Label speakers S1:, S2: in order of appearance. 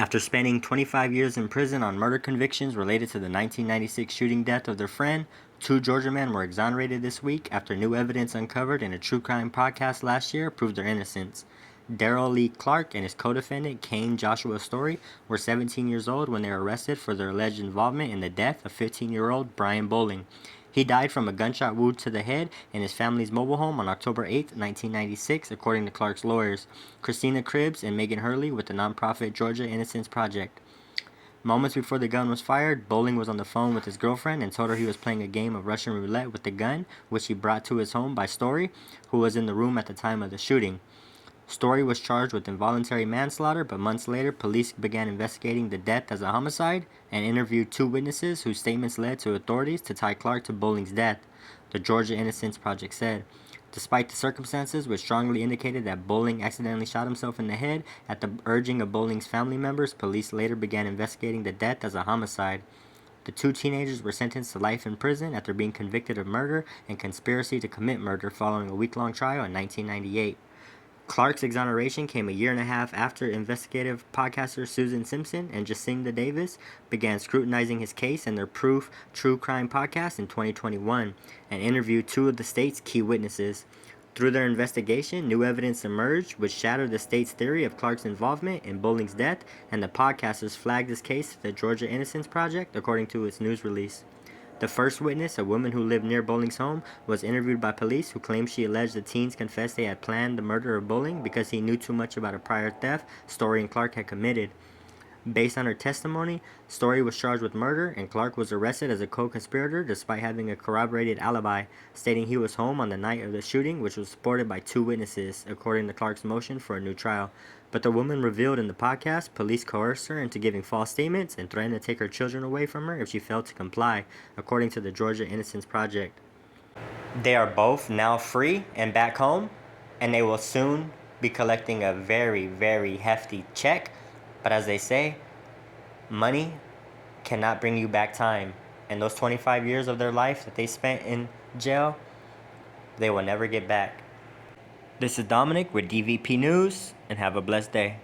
S1: After spending 25 years in prison on murder convictions related to the 1996 shooting death of their friend, 2 Georgia men were exonerated this week after new evidence uncovered in a true crime podcast last year proved their innocence. Darrell Lee Clark and his co-defendant, Cain Joshua Storey, were 17 years old when they were arrested for their alleged involvement in the death of 15-year-old Brian Bowling. He died from a gunshot wound to the head in his family's mobile home on October 8, 1996, according to Clark's lawyers, Christina Cribbs and Megan Hurley with the nonprofit Georgia Innocence Project. Moments before the gun was fired, Bowling was on the phone with his girlfriend and told her he was playing a game of Russian roulette with the gun, which he brought to his home by Storey, who was in the room at the time of the shooting. Storey was charged with involuntary manslaughter, but months later, police began investigating the death as a homicide and interviewed 2 witnesses whose statements led to authorities to tie Clark to Bowling's death, the Georgia Innocence Project said. Despite the circumstances which strongly indicated that Bowling accidentally shot himself in the head, at the urging of Bowling's family members, police later began investigating the death as a homicide. The 2 teenagers were sentenced to life in prison after being convicted of murder and conspiracy to commit murder following a week-long trial in 1998. Clark's exoneration came a year and a half after investigative podcasters Susan Simpson and Jacinda Davis began scrutinizing his case in their Proof True Crime podcast in 2021 and interviewed 2 of the state's key witnesses. Through their investigation, new evidence emerged which shattered the state's theory of Clark's involvement in Bowling's death, and the podcasters flagged his case to the Georgia Innocence Project, according to its news release. The first witness, a woman who lived near Bowling's home, was interviewed by police who claimed she alleged the teens confessed they had planned the murder of Bowling because he knew too much about a prior theft Storey and Clark had committed. Based on her testimony, Storey was charged with murder and Clark was arrested as a co-conspirator despite having a corroborated alibi, stating he was home on the night of the shooting, which was supported by 2 witnesses, according to Clark's motion for a new trial. But the woman revealed in the podcast police coerced her into giving false statements and threatened to take her children away from her if she failed to comply, according to the Georgia Innocence Project. They are both now free and back home, and they will soon be collecting a very, very hefty check. But as they say, money cannot bring you back time. And those 25 years of their life that they spent in jail, they will never get back. This is Dominic with DVP News, and have a blessed day.